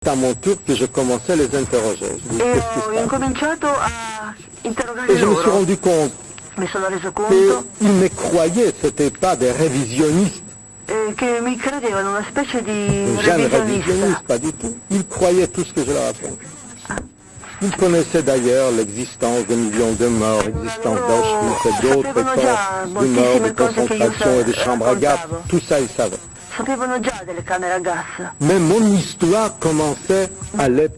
à mon tour que je commençais à les interroger. Je dis, E qu'est-ce qui ho se passe? incominciato a interrogare Et je me suis loro. rendu compte Mi sono reso conto qu'ils me croyaient, ce n'étaient pas des révisionnistes, che mi credevano una specie di des jeunes révisionnistes, revisionista. pas du tout. Ils croyaient tout ce que je leur racontais. Ils connaissaient d'ailleurs l'existence de millions de morts, l'existence d'Auschwitz et d'autres camps de morts, de concentration et de chambres à gaz. Tout ça, ils savaient. Sapevano già delle camere a gas, Mais mon histoire commençait à leur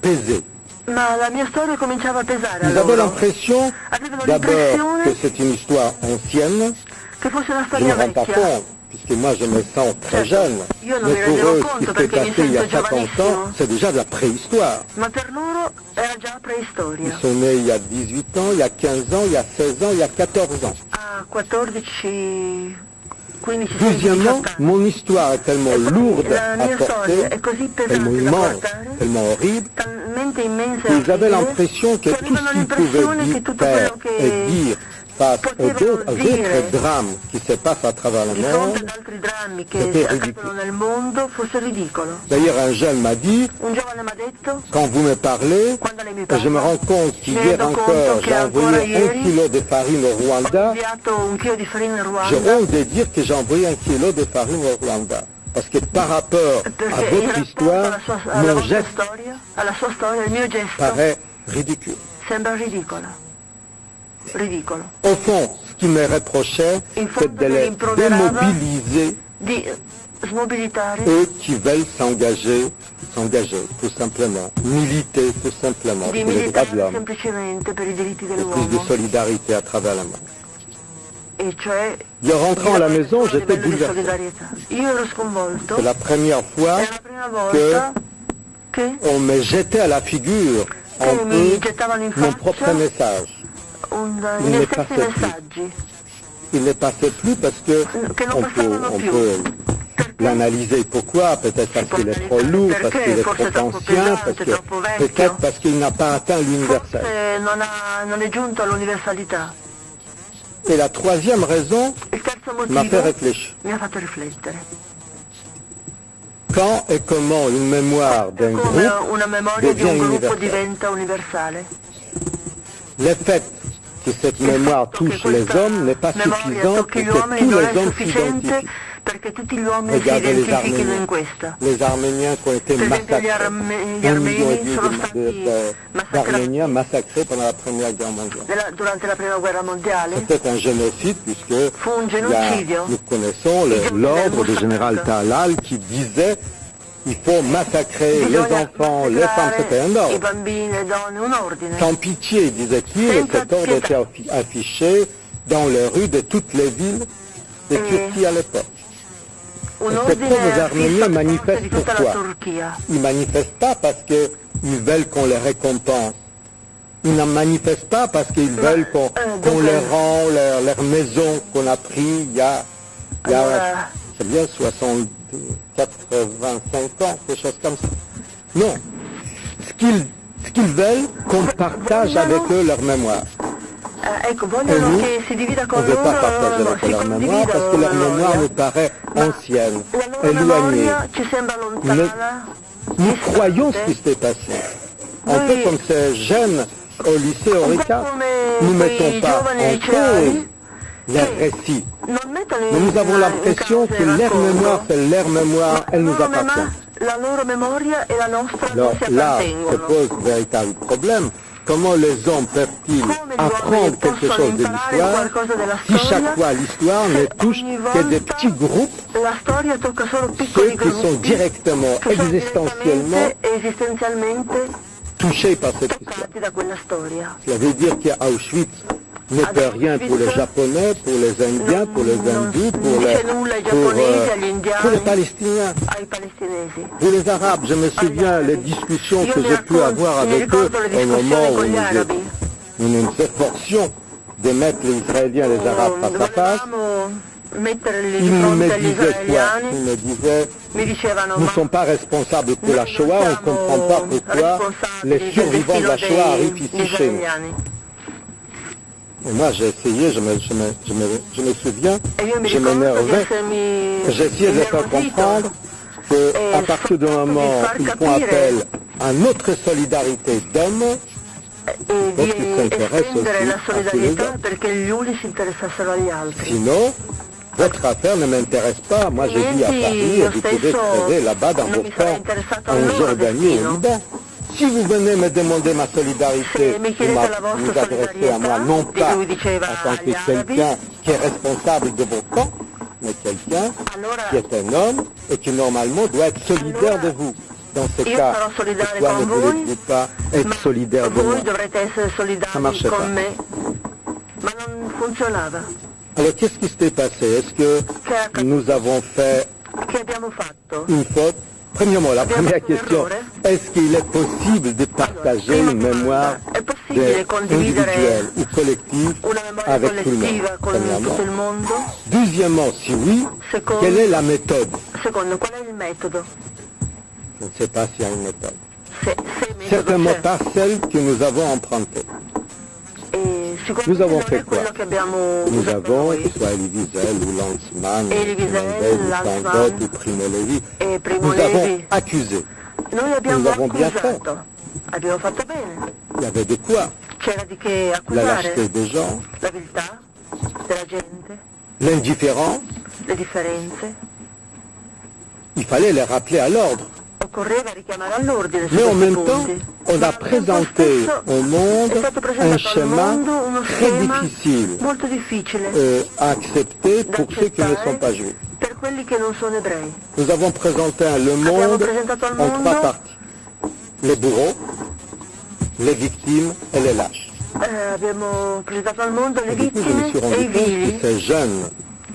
peser. ma la mia storia cominciava a pesare a Ils avaient loro. l'impression, Avevano d'abord, l'impressione que c'est une histoire ancienne. che fosse una Je ne storia me rends pas vecchia. compte, puisque moi je me sens très jeune. Io non Mais mi pour rendevo eux, ce conto qui s'est perché mi passé il y a sento 50 ans, giovanissimo. c'est déjà de la préhistoire. Ma per loro era già Ils preistoria. sont nés il y a 18 ans, il y a 15 ans, il y a 16 ans, il y a 14 ans. A 14, 15, 16, Deuxièmement, 18 anni. mon histoire est tellement lourde La à mia storia porter, è così tellement pesante da immense, portare, tellement horrible, talmente immensa e qu'ils avaient orribile, l'impression que che tout ce avevano qu'ils pouvaient l'impressione che dire, tutto faire quello et che dire face aux potevano autres dire drames qui se passent à travers le di fronte monde. ad altri drammi che C'était si ridicolo. accadono nel mondo fosse ridicolo. D'ailleurs, un jeune m'a dit, Un giovane mi ha detto, quand vous me parlez, quando lei mi je me parla, rends compte mi qu'hier rendo encore, conto j'ai che ancora envoyé 1 ieri kilo de farine au ho Rwanda. inviato un chilo di farina in J'ai Ruanda, honte de dire que j'ai envoyé 1 kilo de farine au Rwanda. Parce que par rapport à perché in votre rapporto histoire, alla mon vostra geste storia, alla sua storia, il mio gesto paraît ridicule. sembra ridicolo. Ridicolo. Au fond, ce qui me reprochait, In c'est fondo de mi les rimproverava démobiliser, di smobilitare eux qui veulent s'engager, tout simplement, militer tout simplement di pour les droits de militare l'homme semplicemente per i diritti et plus de dell'uomo, solidarité à travers le monde. e cioè En rentrant à la maison, un j'étais livello di bouleversé. solidarietà. Io ero sconvolto, C'est la première fois è la prima volta che on me jetait à la figure un mi peu gettavano in mon propre faccia message. i Il miei ne stessi passait plus. messaggi, Il ne passait plus parce que che non on peut, passavano on più. peut Perché? l'analyser. Pourquoi? Peut-être parce può qu'il est trop analizzare lourd, perché, parce qu'il est forse trop troppo ancien, pesante, parce que troppo vecchio. peut-être parce qu'il n'a pas atteint l'universel. Forse non è giunto all'universalità. Et la troisième raison Il terzo m'a fait motivo réfléchir. mi ha fatto riflettere. Quand et comment une mémoire d'un Come groupe una memoria di devient un gruppo universelle. diventa universale. Le fait que cette mémoire touche les hommes n'est pas memoria suffisant pour tocchi gli que uomini tous non les è hommes sufficiente s'identifient. perché tutti gli uomini si Regardez les identifichino in Arméniens. questa. Les Arméniens qui ont été Per esempio gli massacrés. armeni 1 million et sono demi stati d'Arméniens massacrati massacrés pendant la Première Guerre mondiale. durante la prima guerra mondiale. C'était un génocide puisque Fu un il y a- genocidio. nous connaissons l'ordre du général Talal qui disait il faut massacrer les Bisogna enfants, les femmes, c'était un massacrare i ordre. bambini, le donne, un ordine. Sans pitié, disait-il, et Senza cet ordre était pietà. affiché dans les rues de toutes les villes de Turquie à l'époque. Un ces ordine pauvres Arméniens fisso manifestent di tutta la pourquoi? Turchia. Ils ne manifestent pas parce qu'ils veulent qu'on les récompense. Ils ne manifestent pas parce qu'ils veulent qu'on leur rend leur maison qu'on a pris il y a c'est bien 85 ans, quelque chose comme ça. Non. Ce qu'ils veulent, qu'on partage avec eux leur mémoire. Ecco, vogliono nous, che si divida On con ne veut pas loro, partager avec si leur mémoire parce que leur condividano mémoire la nous paraît ancienne, La loro éloignée. memoria ci sembra lontana. Nous croyons ce qui s'est passé. Un peu comme ces jeunes au lycée Orica, nous ne mettons pas en cause les récits. Mais nous avons l'impression que leur mémoire, c'est leur mémoire, elle nous appartient. La loro memoria e la nostra Alors non si là se appartengono. pose un véritable problème. Comment les hommes peuvent-ils apprendre quelque chose de l'histoire si chaque fois l'histoire ne touche que des petits groupes, La storia tocca solo ceux piccoli qui sont gruppi directement, che sono existentiellement esistenzialmente touchés par cette histoire. toccati da quella storia. Ça veut dire qu'Auschwitz n'était rien pour les Japonais, pour les Indiens, pour les hindous, pour les Palestiniens, Ai palestinesi. pour les Arabes. Je me souviens les discussions que j'ai pu avoir avec eux au moment où nous nous efforcions de mettre les Israéliens et les Arabes face à face. Metterli Ils di me fronte agli disaient quoi? israeliani, Ils me disaient mi dicevano nous ne ma sommes pas responsables pour la noi Shoah, on ne comprend pas pourquoi responsabili les del survivants de la destino Shoah arrivent degli ici chez nous. israeliani. Et moi j'ai essayé, je me souviens, E io mi je ricordo di m'énervais, essermi j'ai essayé de les faire innervosito comprendre qu'à partir du moment où ils font appel à notre solidarité d'hommes, e donc ils di s'intéressent estendere la aussi à tous les solidarietà autres. perché gli uni si interessassero agli altri. Sinon, votre affaire ne m'intéresse pas. Moi, je vis à Paris et vous pouvez creuser là-bas dans vos camps en Jordanie et au Liban. Si vous venez me demander ma solidarité, vous adressez à moi non pas en tant que quelqu'un qui est responsable de vos camps, mais quelqu'un qui est un homme et qui normalement doit être solidaire de vous. Dans ce cas, pourquoi ne voulez-vous pas être solidaire de moi? Voi dovrete essere solidari marche pas. con me, ma non funzionava. Alors, qu'est-ce qui s'est passé? Est-ce que nous avons fait Che abbiamo fatto? une faute? Premièrement, la première question, est-ce qu'il est possible de partager une mémoire individuelle ou collective Una memoria avec tout le monde? collettiva con Premièrement. tutto il mondo? Deuxièmement, si oui, quelle est la méthode? Secondo, qual è il metodo? Je ne sais pas s'il y a une méthode. Se il metodo Certainement c'è. pas celle que nous avons empruntée. E sicuramente Nous avons non fait è quello quoi? che abbiamo Nous usato avons, noi. que ce soit Elie Wiesel ou Lanzmann, Elie Wiesel, ou Lanzmann, Tangot ou Primo Levi, e Primo nous avons Levi. accusé. Noi abbiamo Nous avons bien accusato. Abbiamo fatto bene. Il y avait de quoi? C'era di che La accusare. lâcheté des gens, La viltà della gente, l'indifférence, le differenze. il fallait les rappeler à l'ordre. Occorreva richiamare all'ordine su Mais en questi même temps, punti. on Ma a al tempo présenté stesso au monde è stato un presentato al schéma mondo uno très schema difficile molto difficile à accepter da pour ceux qui ne sont accettare pas juifs. per quelli che non sono ebrei. Nous avons présenté le Abbiamo monde presentato al en mondo trois parties. Les bourreaux, les victimes et les lâches. abbiamo presentato al mondo le Et du coup, je me vittime suis e rendu i compte que vili. ces jeunes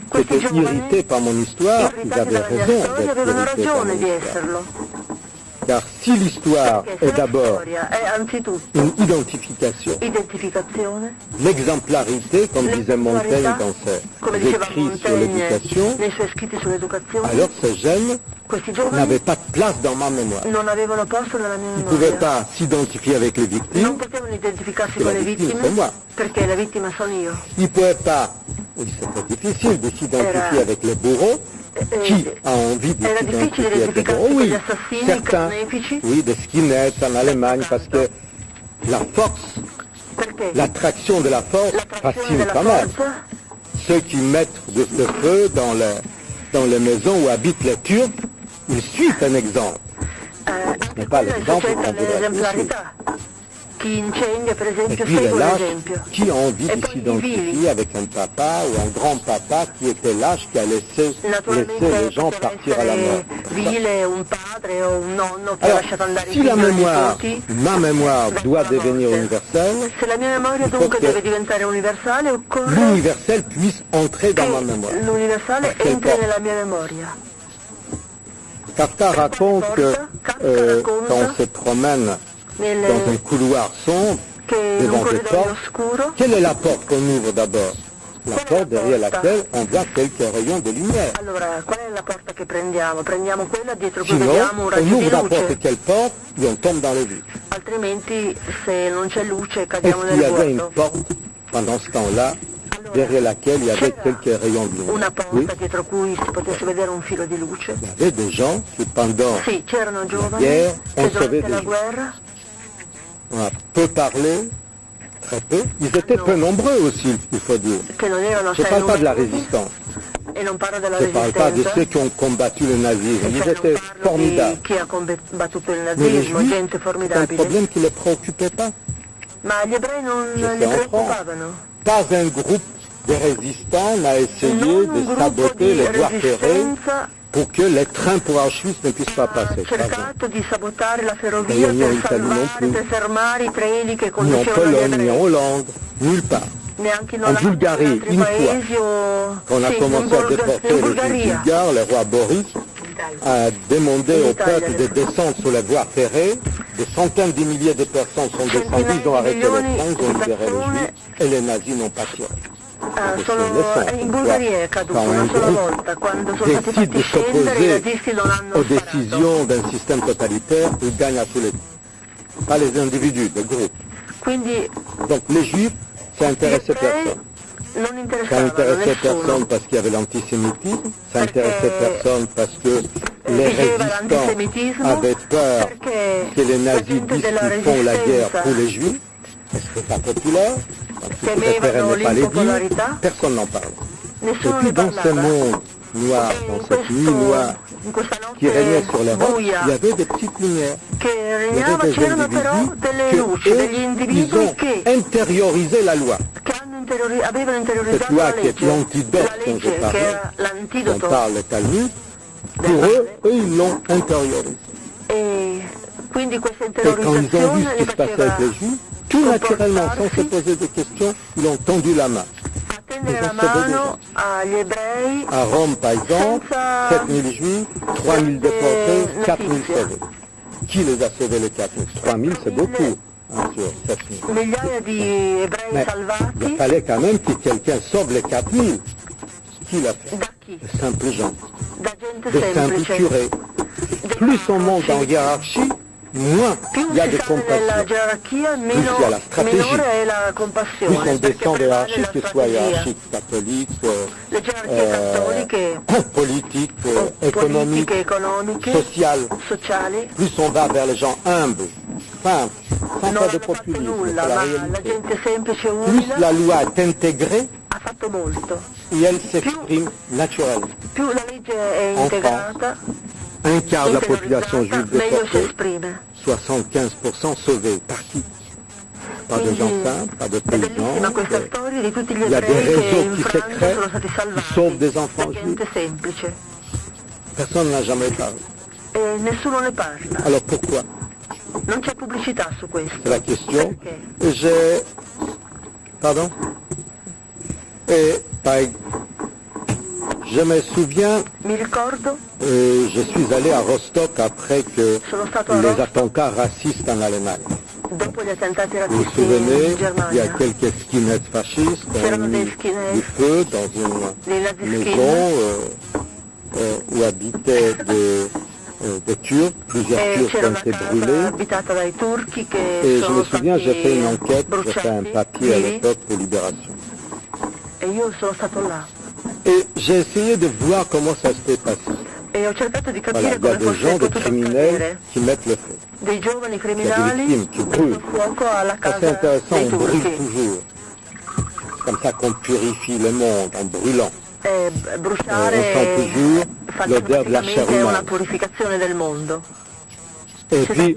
qui Questi étaient giovani, irrités par mon histoire, ils irritati avaient dalla mia raison storia, d'être avevano irrités par ragione mon di histoire. esserlo. Car si l'histoire Perché est se la d'abord storia è anzitutto une identification, identificazione, l'exemplarité, comme disait Montaigne dans come ses diceva écrits sur Montaigne l'éducation, nei suoi scritti sull'educazione, alors ces jeunes questi giovani n'avaient pas de place dans ma mémoire. non avevano posto nella mia Ils ne pouvaient memoria. pas s'identifier avec les Non victimes, potevano identificarsi che con la le vittima vittime c'est moi. perché la vittima sono io. ils ne pouvaient pas, oui c'était difficile de s'identifier Era- avec les bourreaux. Qui a envie de Era s'identifier difficile avec les identificarsi bourreaux? con Oui, gli assassini certains, carnefici oui, des skinheads en Allemagne, parce que la force, perché l'attraction de la force l'attrazione fascine della quand même. forza, Ceux qui mettent le feu dans les maisons où habitent les Turcs, ils suivent un exemple. anche pas quella è l'esempio soggetta qu'on voudrait all'esemplarità. Chi incendia per Et esempio puis les segue lâches, l'esempio. qui a envie E de poi i s'identifier vili, avec un papa ou un grand-papa qui était lâche, qui a laissé naturalmente les gens poteva partir à la mort. essere vile un padre o un nonno che ha Alors, lasciato andare i si la figli o i mémoire, nipoti, ma mémoire verso doit la devenir morte. universelle, Se la mia memoria il faut dunque que deve diventare universale, occorre l'universel puisse entrer dans ma che mémoire. l'universale Par quelle entri porte? nella mia memoria. Kafka raconte que quand on se promène dans un couloir sombre, Che in un devant des corridoio portes, oscuro, quelle est la porte qu'on ouvre d'abord? La porte derrière laquelle on voit quelques rayons de lumière. allora qual è la porta che prendiamo? Prendiamo quella dietro cui Sinon, vediamo un on raggio di ouvre n'importe luce, quelle porte et on tombe dans le vide. altrimenti se non c'è luce Est-ce cadiamo qu'il y nel avait une vuoto. porte pendant ce temps-là, derrière laquelle il y avait quelques rayons de Una lumière? porta Oui, dietro cui si potesse vedere un filo di luce? il y avait des gens qui pendant Sì, c'erano giovani guerre, che on savait durante la des guerra on a peu parlé, très peu. Ils étaient peu nombreux aussi, il faut dire. che non erano Je ne assai parle pas de la numerosi, résistance. e non parlo della Je ne parle pas de resistenza, ceux qui ont combattu le nazisme. e Ils cioè étaient non parlo di formidables. chi ha combattuto il Mais les nazismo, juifs, gente c'est un formidabile, problème qui ne les préoccupait pas. ma gli ebrei non Je li sais en France. preoccupavano. Pas un groupe de résistants n'a essayé Non un de gruppo saboter di les voies ferrées resistenza pour que les trains pour Auschwitz ne puissent pas ha passer. Pas vrai. cercato di sabotare la ferrovia Ni en per Italie non salvare, più. per fermare i treni che Ni en conducevano gli Pologne, ni en ebrei. Hollande, nulle part. Neanche in En Olanda, in Bulgarie, altri une paesi o Quand on a sì, commencé à déporter in les Bulgaria. Bulgares, le roi Boris a demandé In au Italia, peuple de descendre sur les voies ferrées. Des centaines de milliers de personnes sont descendues, ils ont arrêté les trains, ils ont libéré les juifs et les nazis n'ont pas tiré. In Bulgaria è caduto una sola volta, quando sono stati Décide fatti de scendere i s'opposer nazisti non hanno aux sparato. décisions d'un système totalitaire, ils gagnent à tous les coups. Pas les individus, les groupes. Quindi Donc les juifs, ça gli intéressait ebrei personne. non Ça interessavano intéressait nessuno, personne parce qu'il y avait l'antisémitisme, ça Perché intéressait personne parce que les résistants avaient peur que les nazis disent qu'ils font la guerre pour les juifs. Est-ce que c'est pas populaire? Ils préféraient ne pas les dire. Personne n'en parle. Et puis dans ce monde noir, dans cette nuit noire qui régnait sur l'Europe, il y avait des petites lumières. Il y avait des individus ils ont intériorisé la loi. Cette loi qui est l'antidote dont je parlais, dont parle le Talmud, pour eux, ils l'ont intériorisé. Et quand ils ont vu ce qui se passait avec les Juifs, tout naturellement, sans se poser de questions, ils ont tendu la main. À Rome, par exemple, 7000 Juifs, 3000 déportés, 4000 sauvés. Qui les a sauvés les 4000? 3000, c'est beaucoup. Hein, sur 7000. Mais il fallait quand même que quelqu'un sauve les 4000. Qui l'a fait? De simples gens. De simples curés. Plus on monte en hiérarchie, moins il y a de compassion. Plus il y a la stratégie. Plus on descend de hiérarchie, que ce soit hiérarchie catholique, politique, économique, sociale. Plus on va vers les gens humbles, simples, sans pas de populisme, c'est la réalité. Plus la loi est intégrée, et elle s'exprime naturellement. En France, un quart de la population juive déportée, 75% sauvés. Par qui? Pas de gens simples, pas de paysans. Il y a des réseaux qui se créent, qui sauvent des enfants juifs. Personne n'a jamais parlé. Alors pourquoi? C'est la question. Pardon? Et je me souviens, je suis allé à Rostock après que les attentats racistes en Allemagne. Vous vous souvenez, il y a quelques skinheads fascistes qui ont mis du feu dans une maison où habitaient des Turcs, plusieurs Turcs ont été brûlés. Et je me souviens, j'ai fait une enquête, j'ai fait un papier à l'époque pour Libération. Et j'ai essayé de voir comment ça s'était passé. Voilà, il y a des gens, des criminels qui mettent le feu. Il y a des victimes qui brûlent. C'est intéressant, on brûle toujours. C'est comme ça qu'on purifie le monde, en brûlant. On sent toujours l'odeur de la chair humaine. Et puis,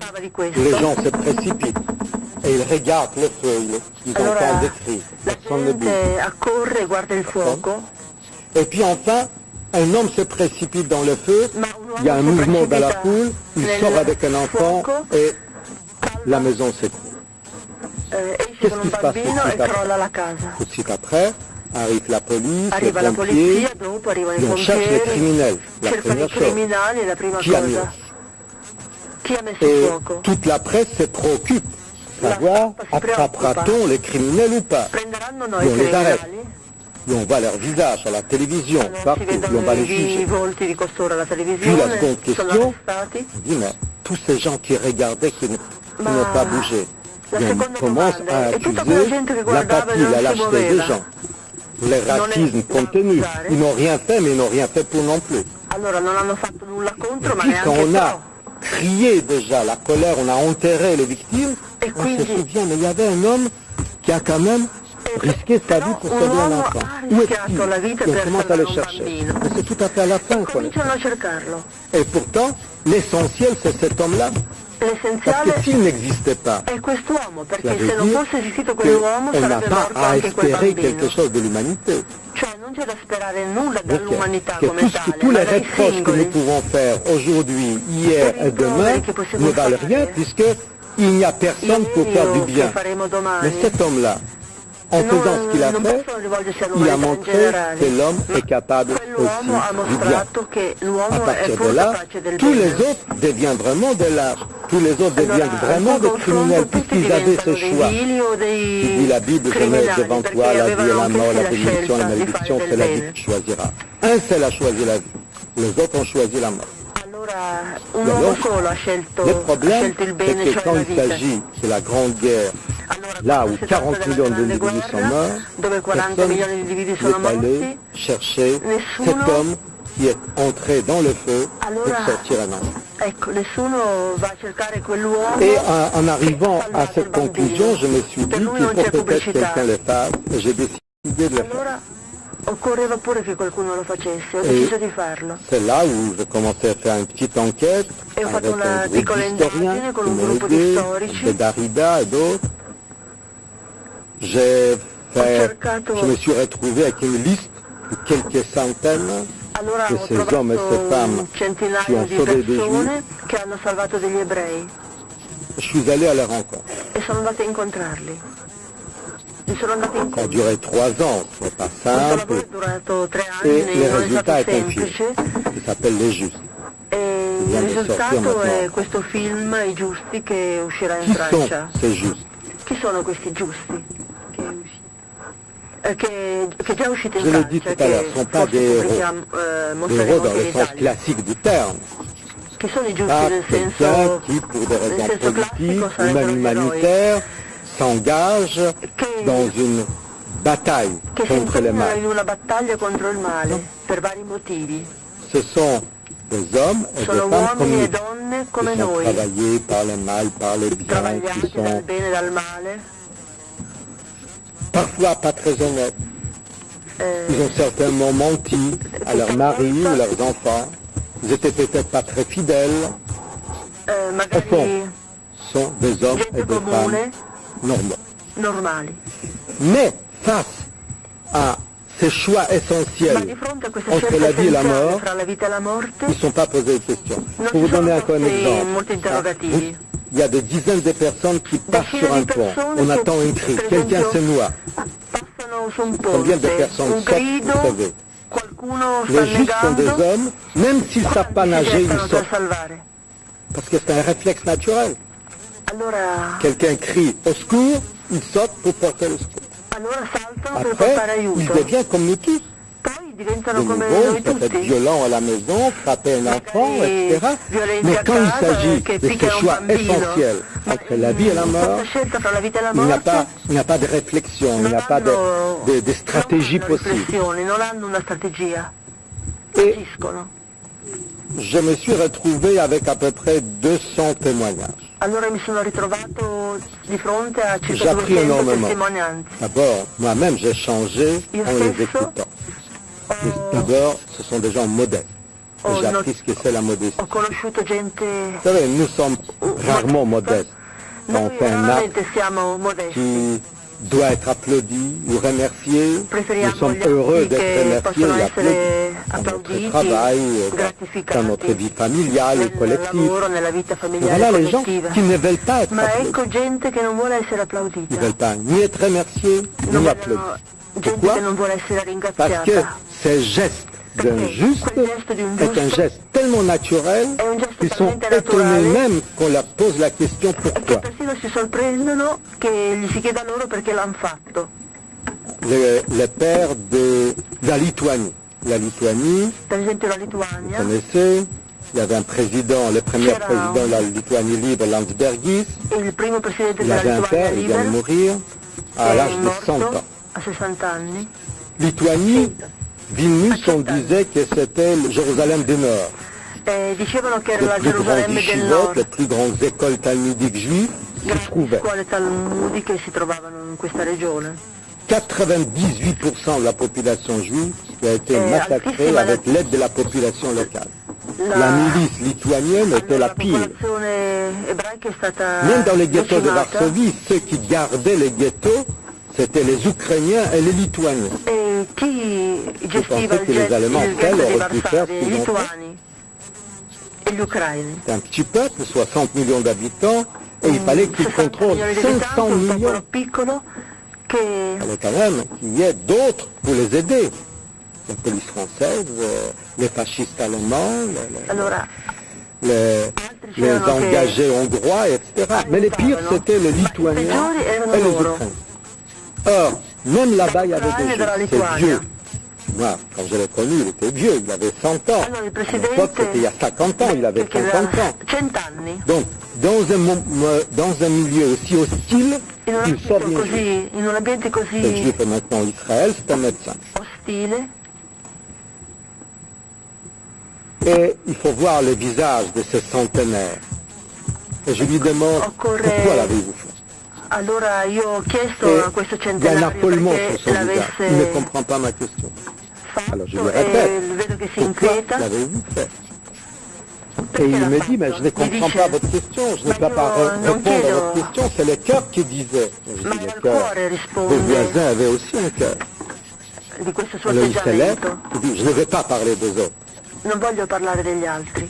les gens se précipitent. Et ils regardent le feu, ils entendent des cris. Personne ne bouge. Et puis enfin, un homme se précipite dans le feu, il y a un mouvement dans la foule, il sort avec un enfant et la maison s'écroule. Qu'est-ce qui se passe tout de suite après? Tout de suite après, arrive la police, les pompiers, et on cherche les criminels. La première chose, qui a mis? Et toute la presse se préoccupe de savoir attrapera-t-on les criminels ou pas. Et on les arrête. Et on voit leur visage à la télévision, partout, et on va les juger. Puis la seconde question, on dit, mais tous ces gens qui regardaient, qui n'ont pas bougé, et on commence à accuser l'apathie, la lâcheté des gens, le racisme contenu. Ils n'ont rien fait, mais ils n'ont rien fait pour non plus. Et puis quand on a crié déjà la colère, on a enterré les victimes, on se souvient, mais il y avait un homme qui a quand même risqué sa vie pour sauver un enfant. Où est-il? Et on commence à le chercher. Mais c'est tout à fait à la fin qu'on le cherche. Et pourtant, l'essentiel, c'est cet homme-là. Parce que s'il n'existait pas, ça veut dire qu'on n'a pas à espérer quelque chose de l'humanité. Que tous les reproches que nous pouvons faire aujourd'hui, hier et demain ne valent rien, puisqu'il n'y a personne pour faire du bien. Mais cet homme-là, en faisant ce qu'il a fait, il a montré que l'homme est capable aussi du bien. À partir de là, tous les autres deviennent vraiment des lâches. Tous les autres deviennent vraiment des criminels, puisqu'ils avaient ce choix. Il dit la Bible, je mets devant toi la vie et la mort, la bénédiction et la malédiction, c'est la vie que tu choisiras. Un seul a choisi la vie, les autres ont choisi la mort. Et alors, le problème, c'est que quand il s'agit de la Grande Guerre, là où 40 millions d'individus sont morts, personne n'est allé chercher cet homme qui est entré dans le feu pour sortir un enfant. Ecco, nessuno va a cercare quell'uomo. Et en arrivant à cette conclusion, je me suis dit qu'il faut peut-être que quelqu'un le fasse, et j'ai décidé de le faire. Occorreva pure che qualcuno lo facesse, ho deciso di farlo. C'est là où je commençais à faire une petite enquête avec un groupe d'historiens qui m'ont aidé, de Derrida et d'autres. Je me suis retrouvé avec une liste de quelques centaines Allora de ho ces hommes et ces femmes trovato un qui centinaio ont di sauvé des persone Juifs. che hanno salvato degli ebrei Je suis allé à leur rencontre. e sono andata a incontrarli. Mi sono andata Ça a incontro. duré 3 ans, ce n'est pas Questo lavoro simple, è durato 3 et anni, le non è résultat stato est un film semplice. qui s'appelle Les Justes. E Vient il di sortir risultato è maintenant. questo film, I Giusti, che uscirà in Qui sont Francia. ces Justes? Chi sono questi giusti? Che è già uscito in Je l'ai Francia, dit tout à l'heure, che ce ne sont pas forse des héros. pubblichiamo, Des mostreremo héros dans anche le in sens Italia. classique du terme. Che sono i giusti Pas nel quelqu'un senso, qui, pour des nel raisons senso politiques classico ou sarebbero même gli eroi, humanitaires, s'engage dans une bataille che si contre le impegnano mal. in una battaglia contro il male, per vari motivi. Ce sont des hommes et des Sono femmes comme uomini nous, e donne qui come sont noi, travaillés par le mal, par le bien, qui travagliati dal sont bene e dal male. parfois pas très honnêtes. Ils ont certainement menti à leurs maris ou leurs enfants. Ils étaient peut-être pas très fidèles. Magari Sont des hommes et gente des femmes comune, normaux. normali. Mais face à ces choix Ma di essentiels fronte a queste entre scelte la vie et la essenziali mort, fra la vita e la morte, ils ne sont pas posés de questions. non Pour vous ci sono donner encore un posti exemple, molti interrogativi. il y a des dizaines de personnes qui passent Decine sur un di pont. persone On che, attend un cri. per Quelqu'un esempio, se noie. Passano su un Combien de ponte, personnes un sautent pour grido, sauver? qualcuno sta Les justes sont des negando, hommes, même s'ils ne savent pas quanti si nager, ils gettano per sautent. salvare. Parce que c'est un réflexe naturel. Allora, Quelqu'un crie au secours, il saute pour porter le secours. allora saltano per Après, portare il aiuto. devient comme nous tous. Poi diventano De come nouveau, noi il peut être tutti. violent à la maison, frapper un enfant, Magari etc. violenti Mais a quand il casa, s'agit che de ces picchiano un choix bambino. essentiels Ma entre la vie et la in mort, questa scelta tra la vita e la il n'y a morte pas de réflexion, il non n'y a pas hanno, de stratégie non hanno possible. riflessioni, non hanno una strategia, Et agiscono. je me suis retrouvé avec à peu près 200 témoignages. Allora mi sono ritrovato di fronte a circa J'ai appris 200 énormément. testimonianze. D'abord, moi-même, j'ai changé Io en les stesso écoutant. Mais D'abord, ce sont des gens modestes. Et Oh, j'ai non. appris ce que c'est la modestie. Ho conosciuto gente, Vous savez, nous sommes rarement modestes. Quand on noi fait un acte raramente siamo modesti, qui doit être applaudi ou remercié, nous preferiamo sommes gli heureux atti d'être che remerciés possono et essere applaudis dans notre applauditi, travail, gratificati, dans notre vie familiale et nel collective. lavoro, nella vita Et familiare voilà e les gens collettiva. qui ne veulent pas être Ma applaudis. ecco gente che non vuole essere Ils applaudita, ne veulent pas ni être remerciés, non ni applaudis. vogliono, gente Pourquoi? che non vuole essere Parce que ringraziata. ces gestes d'un Perché juste quel gesto di un est un giusto geste tellement naturel è un gesto qu'ils sont talmente étonnés naturale même qu'on leur pose la question che pourquoi. persino si sorprendono che gli si chieda loro perché l'hanno fatto. Le père de la Lituanie. La Lituanie, Per esempio la vous Lituania, connaissez, il y avait un président, le premier C'era président de la Lituanie libre, Landsbergis. il primo presidente Il della avait un Lituania père, il vient de libera, mourir à è l'âge de 100 morto ans. a 60 anni. Lituanie, Vilnius, on disait que c'était le Jérusalem du Nord. Dicevano che era Les la plus grands Gerusalemme del yeshivot, Nord, les plus grandes écoles talmudiques juives s'y grandi trouvaient. scuole talmudiche si trovavano in questa regione. 98% de la population juive a été massacrée altissima avec l'aide de la population locale. La La, milice lituanienne était allora, la la pire. popolazione ebraica è stata Même dans les ghettos de decimata Varsovie, ceux qui gardaient les ghettos, c'était les Ukrainiens et les Lituaniens. e chi gestiva pensez que les Allemands il ghetto di auraient pu faire Varsavia, ce i qu'ils ont lituani e gli ucraini. C'est un petit peuple, 60 millions d'habitants, et il fallait qu'ils 60 contrôlent milioni di 500 abitanti, un popolo millions. piccolo che Il fallait quand même qu'il y ait d'autres pour les aider. La police française, les fascistes allemands, allora les engagés hongrois, etc. Mais les pires, c'était les Lituaniens et les Ukrainiens. Or, même là-bas, il y avait des juifs, c'est vieux. Moi, quand je l'ai connu, il était vieux, il avait 100 ans. allora il À l'époque, presidente c'était il y a 50 ans, il avait che 50 aveva ans. 100 anni, Donc, dans un milieu aussi hostile, in un, il sort ambito bien juif. così, in un ambiente Le così juif est maintenant Israël, c'est un médecin. ostile, Et il faut voir le visage de ce centenaire. Et je lui demande, pourquoi l'avez-vous fait? Allora io ho chiesto a questo Il y a un centenario affolement sur perché son visage. Il ne l'avesse comprend pas ma question. Alors je lui fatto e répète, vedo che si pourquoi inquieta. l'avez-vous fait? Et Perché il l'ha me fatto? dit, mais je ne Mi comprends dice, pas votre question, je ne ma peux pas io non répondre à chiedo, votre question, c'est le cœur qui disait. Je ma dis, è le il cœur. cuore Vos risponde voisins avaient aussi un cœur. di questo suo Alors il se lève, atteggiamento. il dit, je ne vais pas parler des autres. Non voglio parlare degli altri.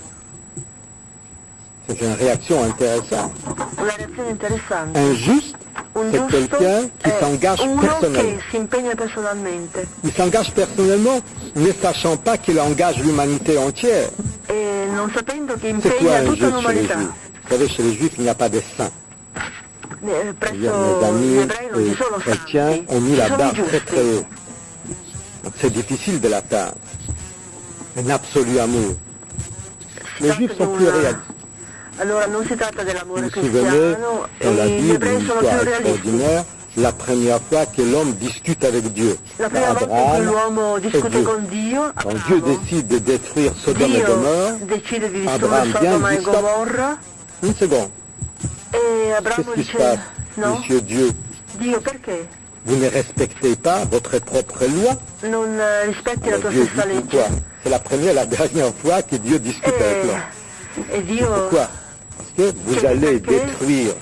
C'est une réaction intéressante. Una reazione interessante. Un juste, Un c'est giusto quelqu'un qui è s'engage uno personnellement. che si impegna personalmente Il s'engage personnellement, ne sachant pas qu'il engage l'humanité entière. e non sapendo che C'est quoi impegna un tutta juste chez les l'umanità. Juifs? Vous savez, chez les Juifs, il n'y a pas de saints. Presso Mes gli amis ebrei non ci sono chrétiens santi, ont mis ci la sono i barre très très giusti. haut. Donc c'est difficile de l'atteindre. Un absolu amour. Les Juifs sont plus réalistes. Allora non si tratta Vous dell'amore vous souvenez, cristiano, on l'a gli dit, ebrei d'une sono histoire più realisti. extraordinaire, la première fois que l'homme discute avec Dieu. La prima volta che l'uomo discute Dieu. con Dio, Quand Dieu Abramo, décide de détruire Sodome et Dio Gomorre, decide di Abramo distruggere vient Sodoma et e dit stop, Gomorra une seconde. e Abramo Qu'est-ce qui se dice passe, no, Monsieur Dieu? Dio perché Vous ne respectez pas votre propre loi? non rispetti la Alors tua Dieu stessa dit legge? pourquoi? C'est la première et la dernière fois que Dieu discute avec l'homme. E Dio Pourquoi? Parce que vous allez détruire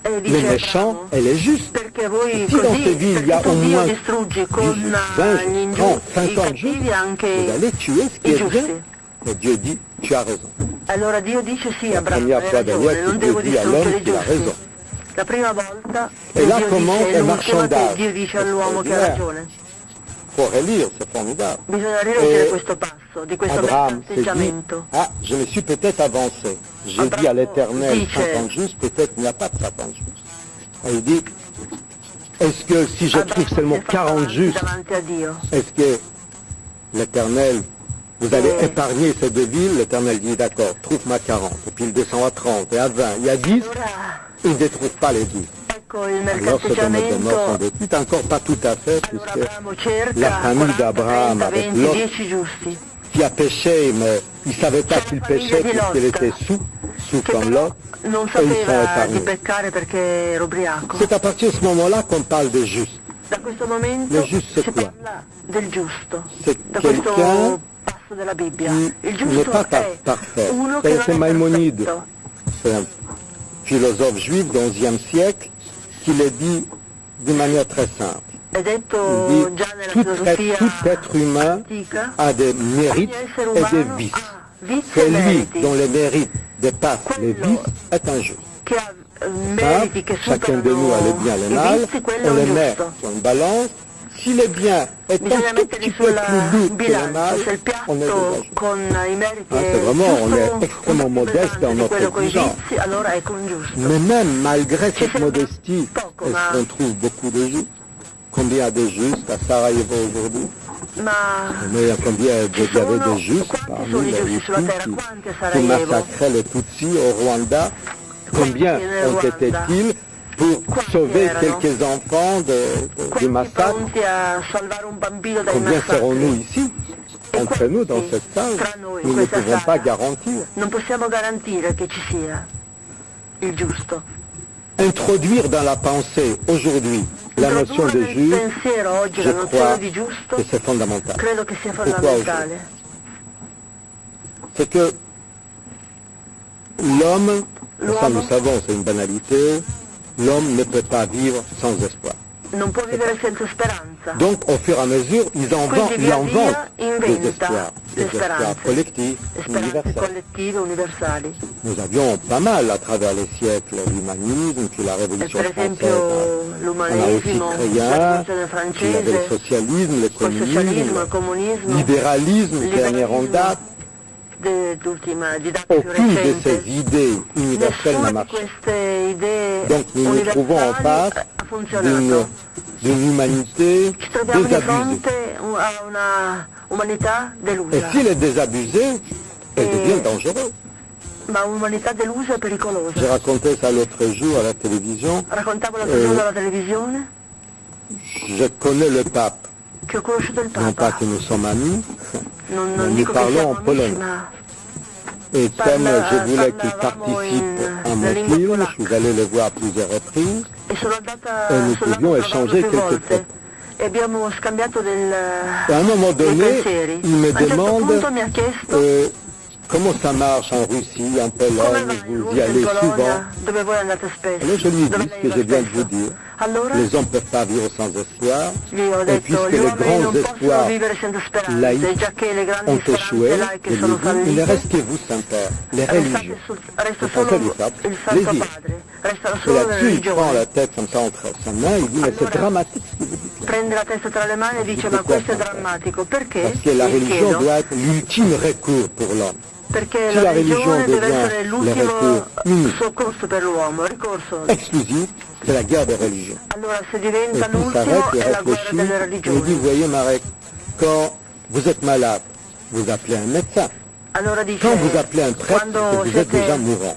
les dice méchants Abramo, et les justes. perché voi Si dans così, ces villes il y a perché au tu Dio moins distruggi con 20, gli 30, ingiusti, i 50 justes, cattivi vous anche allez tuer ce qui i est bien. giusti. Et Dieu dit, tu as raison. Allora Dio dice sì, La Abramo, première hai fois d'ailleurs ragione, non que devo Dieu dit à l'homme distruggere i qu'il a raison. giusti. La prima volta E che là Dio commence dice, è un l'ultima marchandage. che Dio dice all'uomo che ha ragione. Il faut relire, c'est formidable. Bisogna rileggere Et questo passo, di questo Abraham bel s'est dit, atteggiamento. ah, je me suis peut-être avancé. J'ai Abraham dit à l'Éternel dice, 50 justes, peut-être il n'y a pas de 50 justes. Et il dit, est-ce que si je trouve Abramo seulement si è fatto 40 avanti justes, davanti a Dio. est-ce que l'Éternel, vous allez épargner ces deux villes? L'Éternel dit, d'accord, trouve-moi 40. Et puis il descend à 30 et à 20 et à 10, Allora, il ne détruise pas les 10. ecco il Alors Sodome et Gomorre sont mercateggiamento. détruites, encore pas tout à fait, Allora puisque Abramo cerca la famille 40, d'Abraham 30, avec 20, Lot 10 giusti. qui a péché, mais il ne savait pas qu'il péchait puisqu'il était sous Che comme però Lot, non et ils sont sapeva di épargnés. peccare perché era ubriaco. C'est à partir de ce moment-là qu'on parle des justes. Da questo momento Le giusto si quoi? parla del giusto, C'est da quelqu'un questo passo della Bibbia. qui Il n'est giusto pas è parfait. uno che C'est non è Maïmonide, perfetto. c'est un philosophe juif du XIe siècle qui le dit d'une manière très simple. È detto Il dit, già nella filosofia tout être humain antica, a des mérites ogni essere et des umano vices. ha vizi e C'est lui meriti, dont les mérites dépassent les vices est un juste. che ha Hein? meriti che Chacun de nous a les biens et les mal, superano i vizi, quello on è les met giusto. sur une balance. Si les biens est un Bisogna tout petit metterli peu sul plus lourd que les bilancio, mal, se il on est piatto dégagé. con i meriti Ah, c'est è vraiment, on est giusto, extrêmement un po' più modeste pesante dans di notre quello con i exigence. vizi, allora è con giusto. Mais même malgré Ci cette sembra modestie, poco, est-ce ma- qu'on trouve beaucoup de justes? Combien il y a de justes à Sarajevo aujourd'hui? Ma Mais combien il y avait sono- de justes quanti sono parmi i les giusti sulla terra? Hutus Quanti a qui Sarajevo? massacraient les Tutsis au Rwanda? Combien Quanti nel ont Rwanda? été-ils pour Quanti sauver erano? quelques enfants du Quanti massacre? pronti a salvare un bambino dai Combien serons-nous massacri? ici? Entre nous, dans cette salle, Tra noi, in nous ne questa pouvons pas sala. garantir. Non possiamo garantire che ci sia il giusto. Introduire dans la pensée aujourd'hui la notion Introdurre de nel juste, pensiero oggi je la nozione crois di giusto que c'est fondamental. credo che sia Pourquoi fondamentale. C'est que l'homme, ça nous L'uomo savons, c'est une banalité, l'homme ne peut pas vivre sans espoir. non può vivere senza speranza. Donc, au fur et à mesure, ils Quindi via inventent via des inventa espoirs, des le espoirs speranze, collectifs, le speranze universels. collettive, universali. Nous avions pas mal à travers les siècles l'humanisme, puis la E Révolution per française. esempio On a aussi l'umanesimo, créé la un, rivoluzione puis il y avait le francese, socialisme, le poi il socialismo, communisme, il comunismo, libéralisme, dernière en liberalismo date. d'ultima, di data più Aucune de recente. ces idées universelles n'a Nessuna di marché. queste idee Donc nous nous trouvons en universali face ha funzionato. d'une humanité Ci troviamo di désabusée. fronte a una umanità Et delusa, s'il est désabusé, elle devient dangereuse. ma un'umanità delusa e pericolosa. J'ai raconté ça l'autre jour à la télévision. Raccontavo l'altro giorno alla televisione Je connais le pape. che ho conosciuto il Non pas Papa. que nous sommes amis, Non mais nous dico che parlons siamo en amici, polonais. ma Et comme je voulais qu'il participe à mon film, je suis allé le voir à plusieurs reprises et nous pouvions échanger quelques fois. E abbiamo scambiato À un moment donné, il me demande comment ça marche en Russie, en Pologne, vous y allez souvent. Alors je lui dis ce que je viens de vous dire. Les hommes ne peuvent pas vivre sans espoir, et puisque les grands espoirs laïcs ont échoué, je lui dis, il ne reste que vous, Saint-Père, les religieux. Le Saint-Père lui dit, les îles. Et là-dessus, il prend la tête comme ça entre ses mains, il dit, mais c'est dramatique ce que vous dites. Prende la testa tra le mani e dice, ma questo è drammatico, perché? Parce que la religion doit être l'ultime recours pour l'homme. Perché la religione deve essere l'ultimo soccorso per l'uomo, ricorso exclusif, c'est la guerre des religions. Allora se diventa l'ultimo è la guerra delle religioni. Il dit, voyez Marek, quand vous êtes malade, vous appelez un médecin. Allora dice, quand vous appelez un prêtre, vous êtes déjà mourant.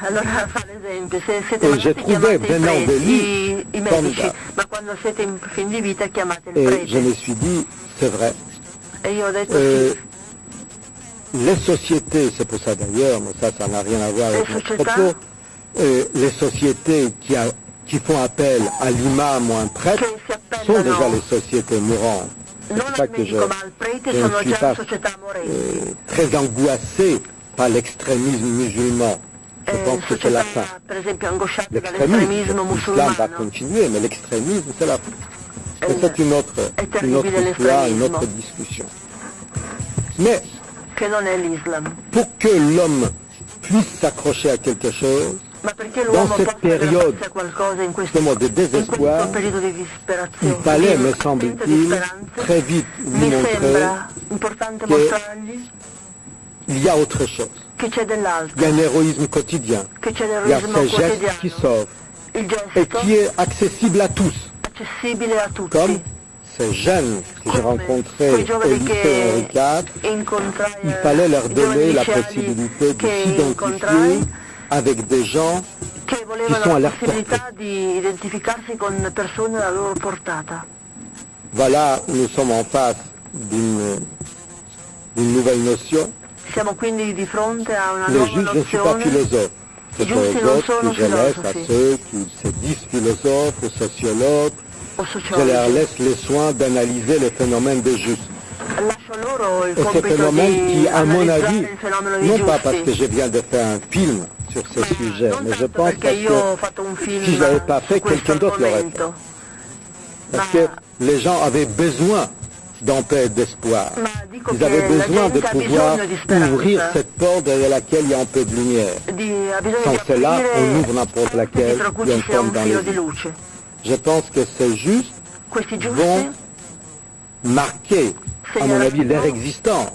Allora fa l'esempio, se siete malati chiamate i medici, ma quando siete in fin di vita chiamate il prete. Et je me suis dit, c'est vrai. E io ho detto sì. Les sociétés, c'est pour ça d'ailleurs, mais ça n'a rien à voir avec notre propos, les sociétés qui font appel à l'imam ou un prêtre sont déjà les sociétés mourantes. C'est pour ça que je ne suis pas très angoissé par l'extrémisme musulman. Je pense que c'est la fin. L'extrémisme, l'islam va continuer, mais l'extrémisme, c'est la fin. Et c'est une autre histoire, une autre discussion. Mais pour que l'homme puisse s'accrocher à quelque chose, dans cette période de désespoir, il fallait, me semble-t-il, très vite lui montrer qu'il y a autre chose. Il y a un héroïsme quotidien, il y a ce geste qui sauve et qui est accessible à tous, comme ces jeunes que j'ai rencontrés au lycée Henri IV, il fallait leur donner la possibilité de s'identifier avec des gens qui sont à leur portée. Voilà, nous sommes en face d'une nouvelle notion. Les juges, je ne suis pas philosophe. C'est aux autres que je laisse, à ceux qui se disent philosophes ou sociologues, je leur laisse les soins d'analyser les phénomènes des justes. Et ces phénomènes qui, à mon avis, non pas parce que je viens de faire un film sur ce sujet, mais je pense parce que si je n'avais pas fait, quelqu'un d'autre l'aurait fait. Parce que les gens avaient besoin d'en paix et d'espoir. Ils avaient besoin de pouvoir ouvrir cette porte derrière laquelle il y a un peu de lumière. Sans cela, on ouvre n'importe laquelle, il y a une forme dans les vies. Je pense que ces justes vont marquer, à mon avis, leur existence,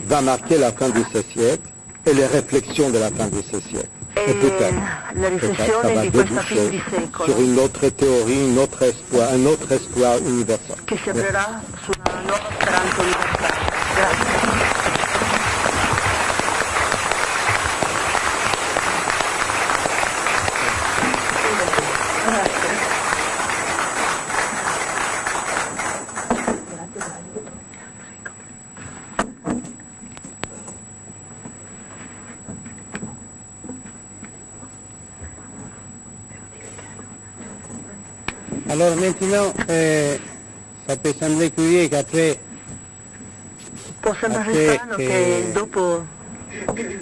va marquer la fin de ce siècle et les réflexions de la fin de ce siècle. Et peut-être ça va déboucher sur une autre théorie, un autre espoir universel. Alors maintenant, ça peut sembler curieux qu'après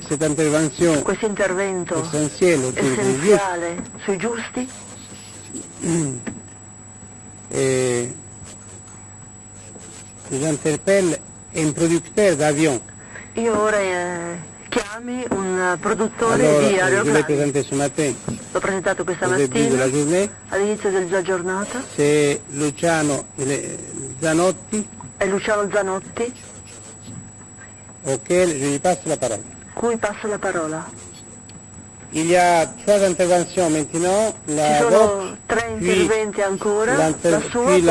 cette intervention essentielle sui giusti, j'interpelle un producteur d'avion. Io ora chiami un produttore di Je l'ai aeroplani. présenté ce matin. L'ho presentato questa Au début de la mattina journée, all'inizio della giornata. c'est Luciano Zanotti, È Luciano Zanotti, auquel je lui passe la parole. cui passo la parola. Il y a 3 interventions maintenant, Ci la sono vôtre, 3 puis interventi ancora, la sua, puis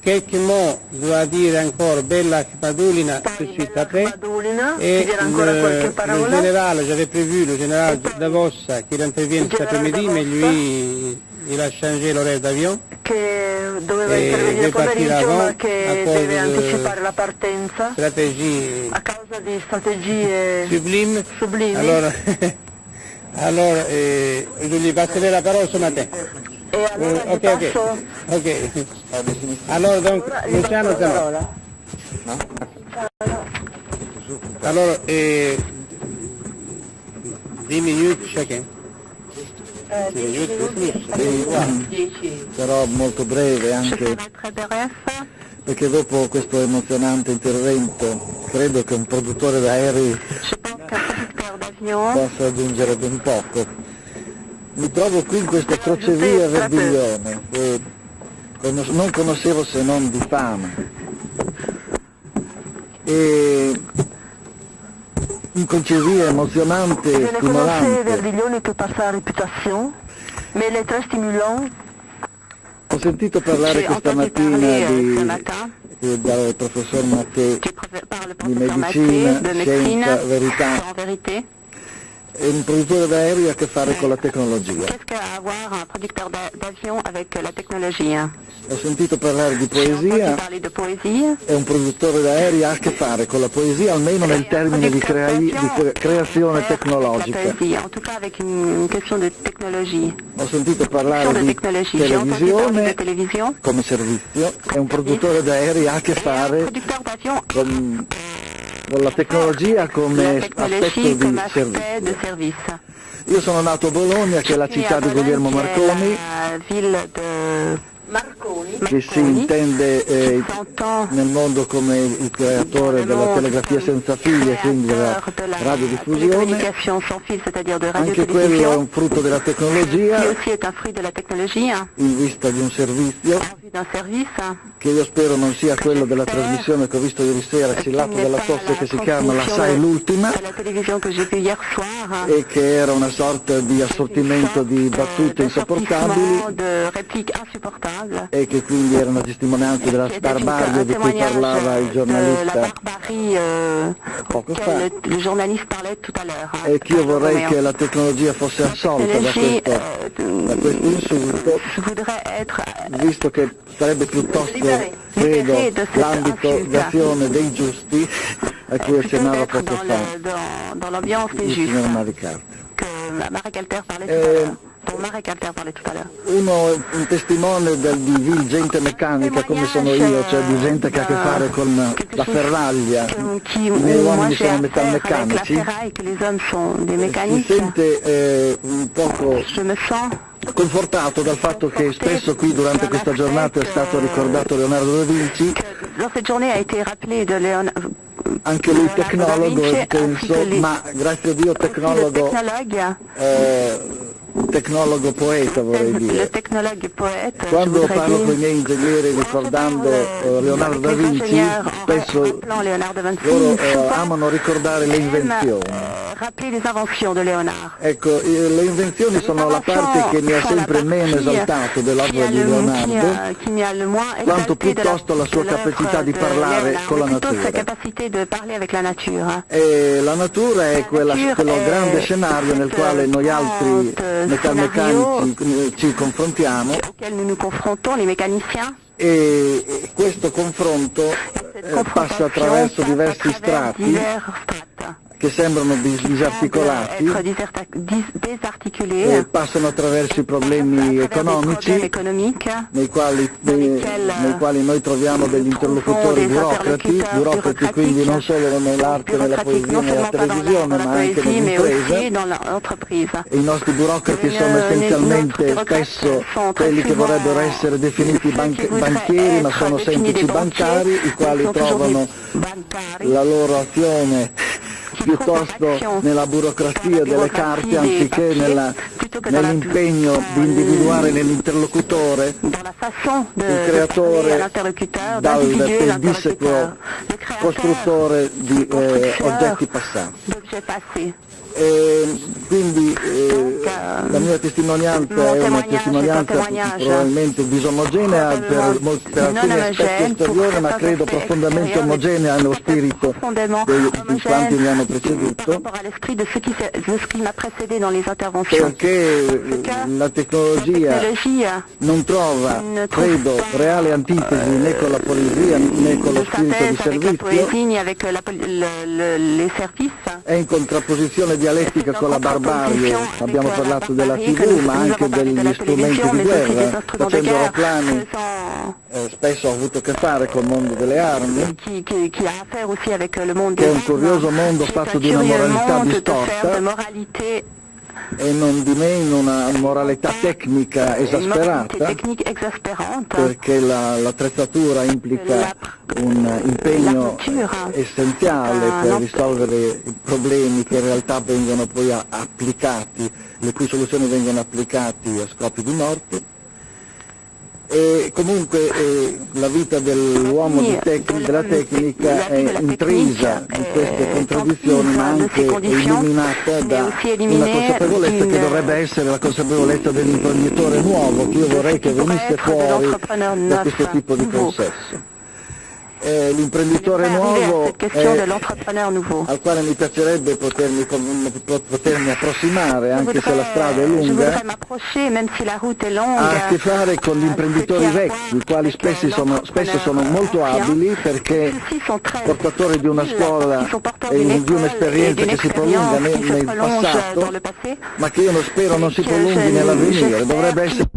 quelques mots doit dire encore Bella Spadulina tout de suite après. Badulina, Et ci dirà ancora qualche le parola. général, j'avais prévu le général Davossa qu'il intervienne cet après-midi, mais lui, il a changé l'horaire d'avion. Che doveva intervenire il pomeriggio ma che deve anticipare la partenza a causa di strategie sublimi. Allora, je lui passerai la parole ce matin. E allora Ok. Allora, donc, Luciano, allora, 10 minuti chacun. 10. Sarò molto breve anche perché dopo questo emozionante intervento credo che un produttore d'aerei possa aggiungere ben poco. Mi trovo qui in questa crocevia a Verbiglione che non conoscevo se non di fama. E une crocevia emozionante e stimolante. Verbiglione che par sa réputation, mais il est très stimulant. Ho sentito parlare questa mattina dal professor Mattei di medicina, scienza, verità. E un produttore d'aerei ha a che fare con la tecnologia. Qu'est-ce qu'a à voir un producteur d'avion avec la technologie? Ho sentito parlare di poesia e un produttore d'aerei ha a che fare con la poesia almeno nel termine di creazione tecnologica. En tout cas avec une question de technologie. Ho sentito parlare di televisione come servizio e un produttore d'aerei ha a che fare con la tecnologia come aspetto di servizio. Io sono nato a Bologna, che è la città di Guglielmo Marconi, che si intende nel mondo come il creatore della telegrafia senza fili e quindi della radiodiffusione. Anche quello è un frutto della tecnologia in vista di un servizio che io spero non sia quello della trasmissione che ho visto ieri sera exilato dalla tosse, che si chiama La Sai l'Ultima, e che era una sorta di assortimento di battute insopportabili e che quindi era una testimonianza della barbarie di cui parlava il giornalista poco fa, e che io vorrei che la tecnologia fosse assolta da questo insulto, visto che sarebbe piuttosto, credo, l'ambito d'azione dei giusti a cui accennava poco fa il signor Maricarter. Un testimone di vil gente meccanica come sono io, cioè di gente che ha a che fare con la ferraglia, i miei uomini sono metalmeccanici, si sente un poco confortato dal fatto che spesso qui durante questa giornata è stato ricordato Leonardo da Vinci, anche lui tecnologo, penso, ma grazie a Dio tecnologo poeta, vorrei dire. Quando parlo con i miei ingegneri ricordando Leonardo da Vinci, spesso loro amano ricordare le invenzioni. Ecco, le invenzioni sono la parte che mi ha sempre meno esaltato dell'opera di Leonardo, quanto piuttosto la sua capacità di parlare con la natura. E la natura è quello grande scenario nel quale noi altri metalmeccanici ci confrontiamo, e questo confronto passa attraverso diversi strati che sembrano disarticolati, passano attraverso i problemi economici nei quali noi troviamo degli interlocutori burocrati quindi non solo nell'arte, nella poesia, nella televisione, ma anche nell'impresa. E i nostri burocrati sono essenzialmente spesso quelli che vorrebbero essere definiti banchieri, ma sono semplici bancari, i quali trovano la loro azione piuttosto nella burocrazia delle carte anziché nell'impegno di individuare nell'interlocutore il creatore dal pedissequo costruttore di oggetti passati. Quindi la mia testimonianza è una testimonianza probabilmente disomogenea per alcuni aspetti esteriori, ma credo profondamente omogenea nello spirito di quanti mi hanno preceduto, perché che la tecnologia non trova, credo, reale antitesi né con la poesia né con lo spirito di servizio, è in contrapposizione dialettica con la barbarie. Abbiamo parlato della TV, ma anche degli strumenti di guerra, facendo aeroplani. Spesso ho avuto a che fare col mondo delle armi, che è un curioso mondo fatto di una moralità distorta e non di meno una moralità tecnica esasperata, perché l'attrezzatura implica un impegno essenziale per risolvere i problemi che in realtà vengono poi applicati, le cui soluzioni vengono applicate a scopi di morte. E comunque la vita dell'uomo della tecnica è intrisa di queste contraddizioni, ma anche illuminata da una consapevolezza che dovrebbe essere la consapevolezza dell'imprenditore nuovo, che io vorrei che venisse fuori da questo tipo di consesso. L'imprenditore nuovo al quale mi piacerebbe potermi approssimare, anche se la strada è lunga, ha a che fare con gli imprenditori vecchi, i quali spesso sono molto abili perché portatori di una scuola e di un'esperienza che si prolunga nel passato, ma che io non spero non si prolunghi nell'avvenire. Dovrebbe essere